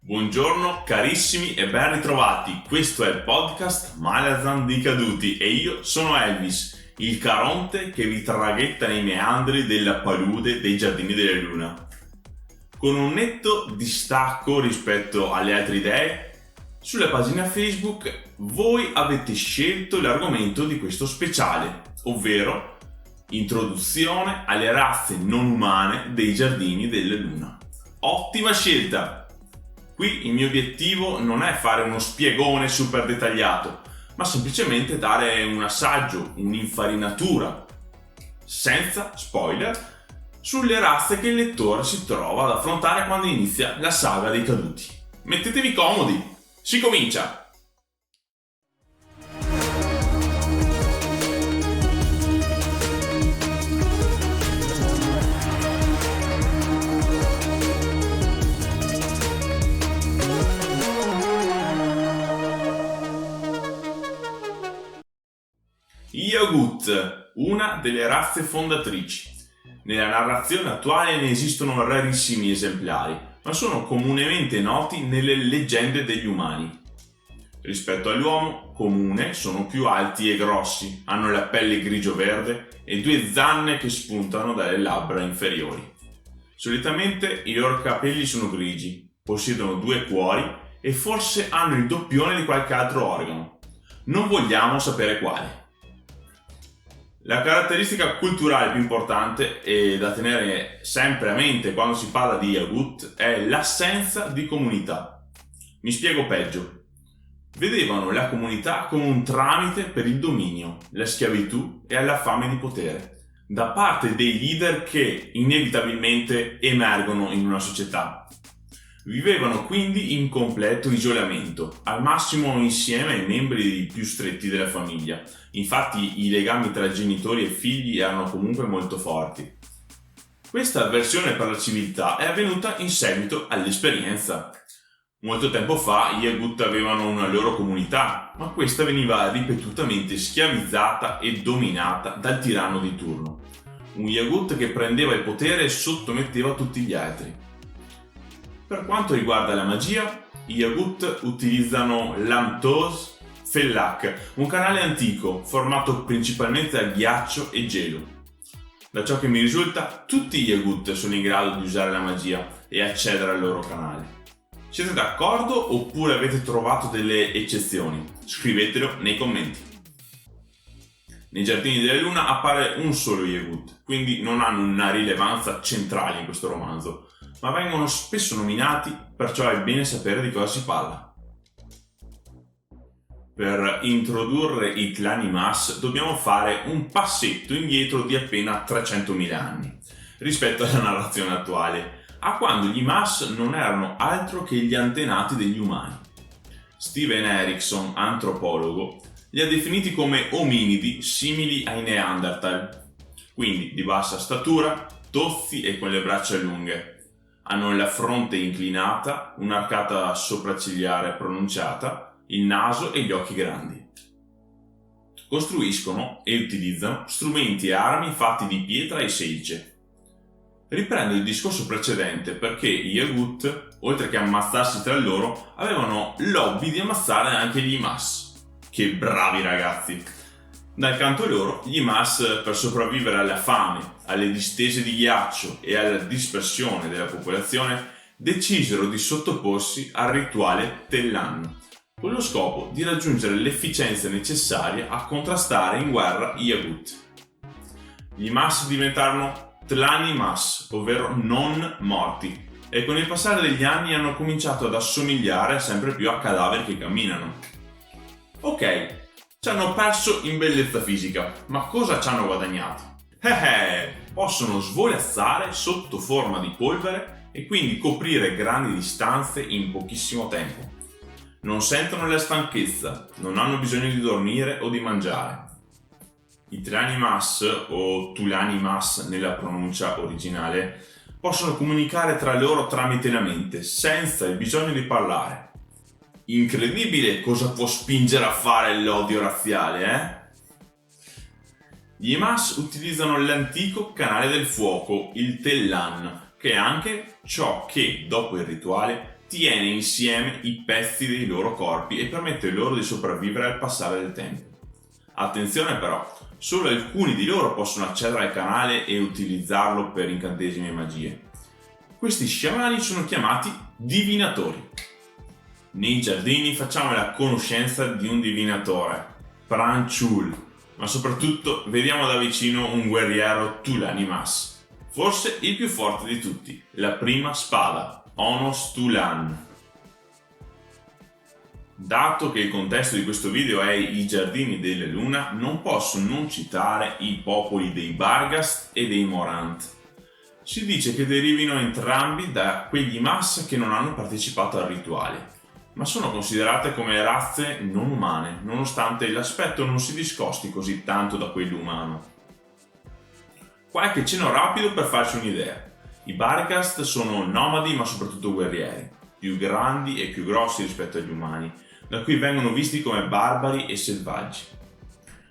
Buongiorno carissimi e ben ritrovati, questo è il podcast Malazan di Caduti e io sono Elvis, il Caronte che vi traghetta nei meandri della palude dei Giardini della Luna. Con un netto distacco rispetto alle altre idee, sulla pagina Facebook voi avete scelto l'argomento di questo speciale, ovvero introduzione alle razze non umane dei Giardini della Luna. Ottima scelta! Qui il mio obiettivo non è fare uno spiegone super dettagliato, ma semplicemente dare un assaggio, un'infarinatura, senza spoiler, sulle razze che il lettore si trova ad affrontare quando inizia la saga dei caduti. Mettetevi comodi, si comincia! Yoggut, una delle razze fondatrici. Nella narrazione attuale ne esistono rarissimi esemplari, ma sono comunemente noti nelle leggende degli umani. Rispetto all'uomo comune sono più alti e grossi, hanno la pelle grigio-verde e due zanne che spuntano dalle labbra inferiori. Solitamente i loro capelli sono grigi, possiedono due cuori e forse hanno il doppione di qualche altro organo. Non vogliamo sapere quale. La caratteristica culturale più importante e da tenere sempre a mente quando si parla di Yoggut è l'assenza di comunità. Mi spiego peggio. Vedevano la comunità come un tramite per il dominio, la schiavitù e la fame di potere, da parte dei leader che inevitabilmente emergono in una società. Vivevano quindi in completo isolamento, al massimo insieme ai membri più stretti della famiglia. Infatti i legami tra genitori e figli erano comunque molto forti. Questa avversione per la civiltà è avvenuta in seguito all'esperienza. Molto tempo fa gli Yoggut avevano una loro comunità, ma questa veniva ripetutamente schiavizzata e dominata dal tiranno di turno. Un Yoggut che prendeva il potere e sottometteva tutti gli altri. Per quanto riguarda la magia, i Yoggut utilizzano l'Amtoz Fellak, un canale antico formato principalmente da ghiaccio e gelo. Da ciò che mi risulta, tutti gli Yoggut sono in grado di usare la magia e accedere al loro canale. Siete d'accordo oppure avete trovato delle eccezioni? Scrivetelo nei commenti. Nei Giardini della Luna appare un solo Yoggut, quindi non hanno una rilevanza centrale in questo romanzo, ma vengono spesso nominati, perciò è bene sapere di cosa si parla. Per introdurre i clan Imas dobbiamo fare un passetto indietro di appena 300.000 anni rispetto alla narrazione attuale, a quando gli Imas non erano altro che gli antenati degli umani. Steven Erikson, antropologo, li ha definiti come ominidi simili ai Neanderthal, quindi di bassa statura, tozzi e con le braccia lunghe. Hanno la fronte inclinata, un'arcata sopraccigliare pronunciata, il naso e gli occhi grandi. Costruiscono e utilizzano strumenti e armi fatti di pietra e selce. Riprendo il discorso precedente perché gli Yoggut, oltre che ammazzarsi tra loro, avevano l'hobby di ammazzare anche gli Imas. Che bravi ragazzi! Dal canto loro, gli Imas, per sopravvivere alla fame, alle distese di ghiaccio e alla dispersione della popolazione, decisero di sottoporsi al rituale Tellan, con lo scopo di raggiungere l'efficienza necessaria a contrastare in guerra gli Yoggut. Gli Imas diventarono Tlan Imas, ovvero non morti, e con il passare degli anni hanno cominciato ad assomigliare sempre più a cadaveri che camminano. Ok, ci hanno perso in bellezza fisica, ma cosa ci hanno guadagnato? Possono svolazzare sotto forma di polvere e quindi coprire grandi distanze in pochissimo tempo. Non sentono la stanchezza, non hanno bisogno di dormire o di mangiare. I Tlan Imas, o Tulan Imas nella pronuncia originale, possono comunicare tra loro tramite la mente, senza il bisogno di parlare. Incredibile cosa può spingere a fare l'odio razziale, eh? Gli Imas utilizzano l'antico canale del fuoco, il Tellan, che è anche ciò che, dopo il rituale, tiene insieme i pezzi dei loro corpi e permette loro di sopravvivere al passare del tempo. Attenzione però, solo alcuni di loro possono accedere al canale e utilizzarlo per incantesimi e magie. Questi sciamani sono chiamati divinatori. Nei giardini facciamo la conoscenza di un divinatore, Pran Chul, ma soprattutto vediamo da vicino un guerriero Tulanimas, forse il più forte di tutti, la prima spada, Onos Tulan. Dato che il contesto di questo video è i giardini della luna, non posso non citare i popoli dei Barghast e dei Morant. Si dice che derivino entrambi da quegli Mas che non hanno partecipato al rituale, ma sono considerate come razze non umane, nonostante l'aspetto non si discosti così tanto da quello umano. Qualche cenno rapido per farci un'idea. I Barghast sono nomadi ma soprattutto guerrieri, più grandi e più grossi rispetto agli umani, da cui vengono visti come barbari e selvaggi.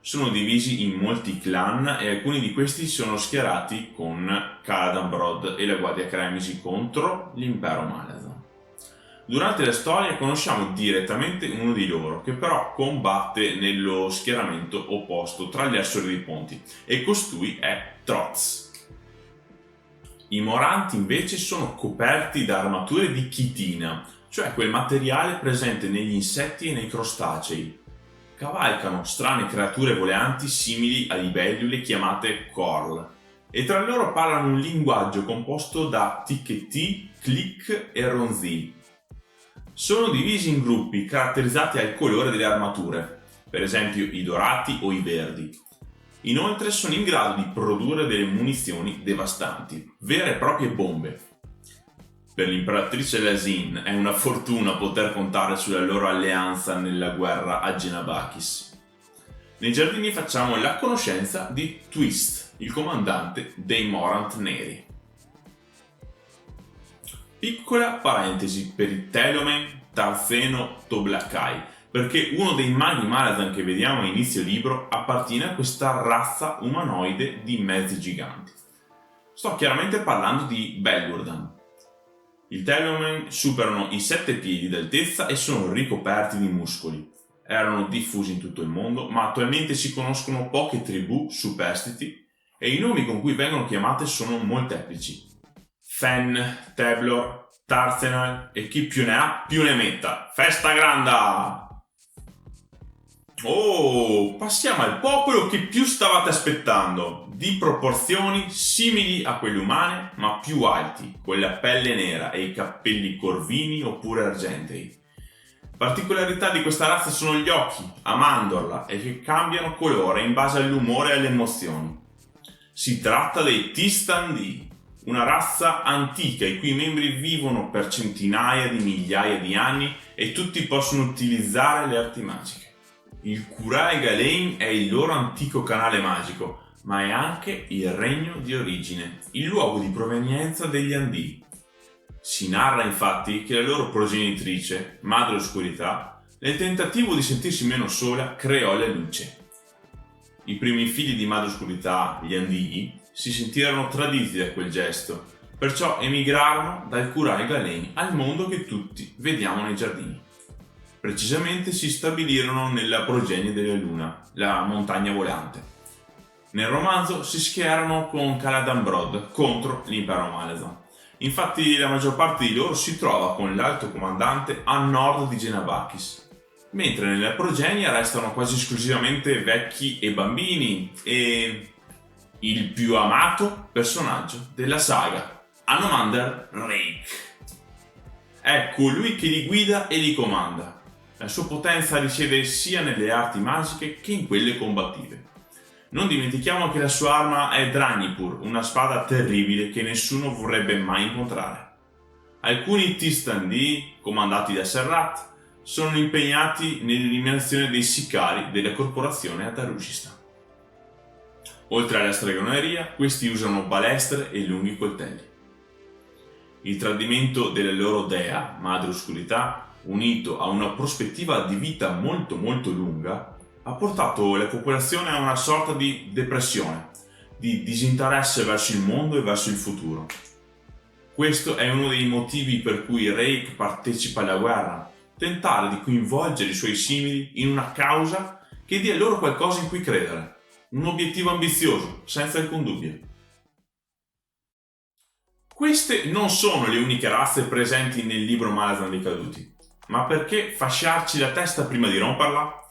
Sono divisi in molti clan e alcuni di questi sono schierati con Caladan-Brod e la Guardia Cremisi contro l'Impero Malazan. Durante la storia conosciamo direttamente uno di loro, che però combatte nello schieramento opposto tra gli Esseri dei Ponti, e costui è Troz. I Moranti invece sono coperti da armature di chitina, cioè quel materiale presente negli insetti e nei crostacei. Cavalcano strane creature volanti simili a libellule chiamate Korl, e tra loro parlano un linguaggio composto da Tiketi, Click e Ronzi. Sono divisi in gruppi caratterizzati al colore delle armature, per esempio i dorati o i verdi. Inoltre sono in grado di produrre delle munizioni devastanti, vere e proprie bombe. Per l'imperatrice Lasin è una fortuna poter contare sulla loro alleanza nella guerra a Genabakis. Nei giardini facciamo la conoscenza di Twist, il comandante dei Morant Neri. Piccola parentesi per il Telomen Tarzeno Toblakai, perché uno dei maghi Malazan che vediamo a inizio libro appartiene a questa razza umanoide di mezzi giganti. Sto chiaramente parlando di Belgurdan. I Telomen superano i 7 piedi d'altezza e sono ricoperti di muscoli. Erano diffusi in tutto il mondo, ma attualmente si conoscono poche tribù superstiti e i nomi con cui vengono chiamate sono molteplici. Fen, Teblor, Tarzenal e chi più ne ha più ne metta. Festa granda! Oh, passiamo al popolo che più stavate aspettando, di proporzioni simili a quelle umane ma più alti, con la pelle nera e i capelli corvini oppure argentei. Particolarità di questa razza sono gli occhi, a mandorla, e che cambiano colore in base all'umore e alle emozioni. Si tratta dei Tistandi, una razza antica i cui membri vivono per centinaia di migliaia di anni e tutti possono utilizzare le arti magiche. Il Kurai Galein è il loro antico canale magico, ma è anche il regno di origine, il luogo di provenienza degli Andi. Si narra infatti che la loro progenitrice, Madre Oscurità, nel tentativo di sentirsi meno sola, creò la luce. I primi figli di Madre Oscurità, gli Andii, si sentirono traditi da quel gesto, perciò emigrarono dal Kurai Galein al mondo che tutti vediamo nei giardini. Precisamente si stabilirono nella progenie della luna, la montagna volante. Nel romanzo si schierarono con Caladan-Brod contro l'impero Malazan. Infatti la maggior parte di loro si trova con l'alto comandante a nord di Genabakis, mentre nella progenie restano quasi esclusivamente vecchi e bambini e il più amato personaggio della saga, Anomander Rake. È colui che li guida e li comanda. La sua potenza risiede sia nelle arti magiche che in quelle combattive. Non dimentichiamo che la sua arma è Dranipur, una spada terribile che nessuno vorrebbe mai incontrare. Alcuni Tistandi, comandati da Serrat, sono impegnati nell'eliminazione dei sicari della corporazione Atarushistan. Oltre alla stregoneria, questi usano balestre e lunghi coltelli. Il tradimento della loro dea, Madre Oscurità, unito a una prospettiva di vita molto lunga, ha portato la popolazione a una sorta di depressione, di disinteresse verso il mondo e verso il futuro. Questo è uno dei motivi per cui Rake partecipa alla guerra, tentare di coinvolgere i suoi simili in una causa che dia loro qualcosa in cui credere, un obiettivo ambizioso, senza alcun dubbio. Queste non sono le uniche razze presenti nel libro Malazan dei Caduti, ma perché fasciarci la testa prima di romperla?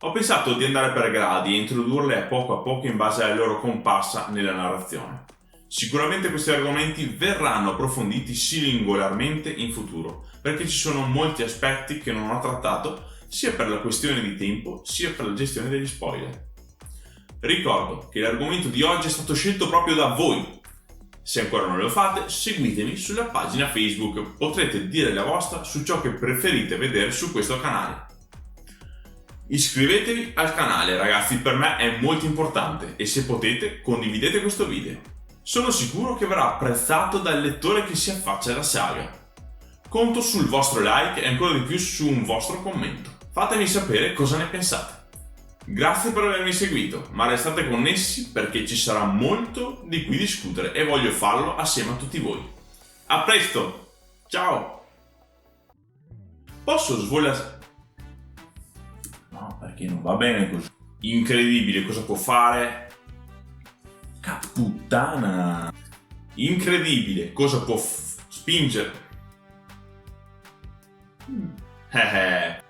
Ho pensato di andare per gradi e introdurle a poco in base alla loro comparsa nella narrazione. Sicuramente questi argomenti verranno approfonditi singolarmente in futuro, perché ci sono molti aspetti che non ho trattato sia per la questione di tempo sia per la gestione degli spoiler. Ricordo che l'argomento di oggi è stato scelto proprio da voi. Se ancora non lo fate, seguitemi sulla pagina Facebook, potrete dire la vostra su ciò che preferite vedere su questo canale. Iscrivetevi al canale ragazzi, per me è molto importante e se potete condividete questo video. Sono sicuro che verrà apprezzato dal lettore che si affaccia alla saga. Conto sul vostro like e ancora di più su un vostro commento. Fatemi sapere cosa ne pensate. Grazie per avermi seguito, ma restate connessi perché ci sarà molto di cui discutere e voglio farlo assieme a tutti voi. A presto! Ciao! Posso svogliare... No, perché non va bene così. Incredibile, cosa può fare? Puttana! Incredibile, cosa può spingere? Eh.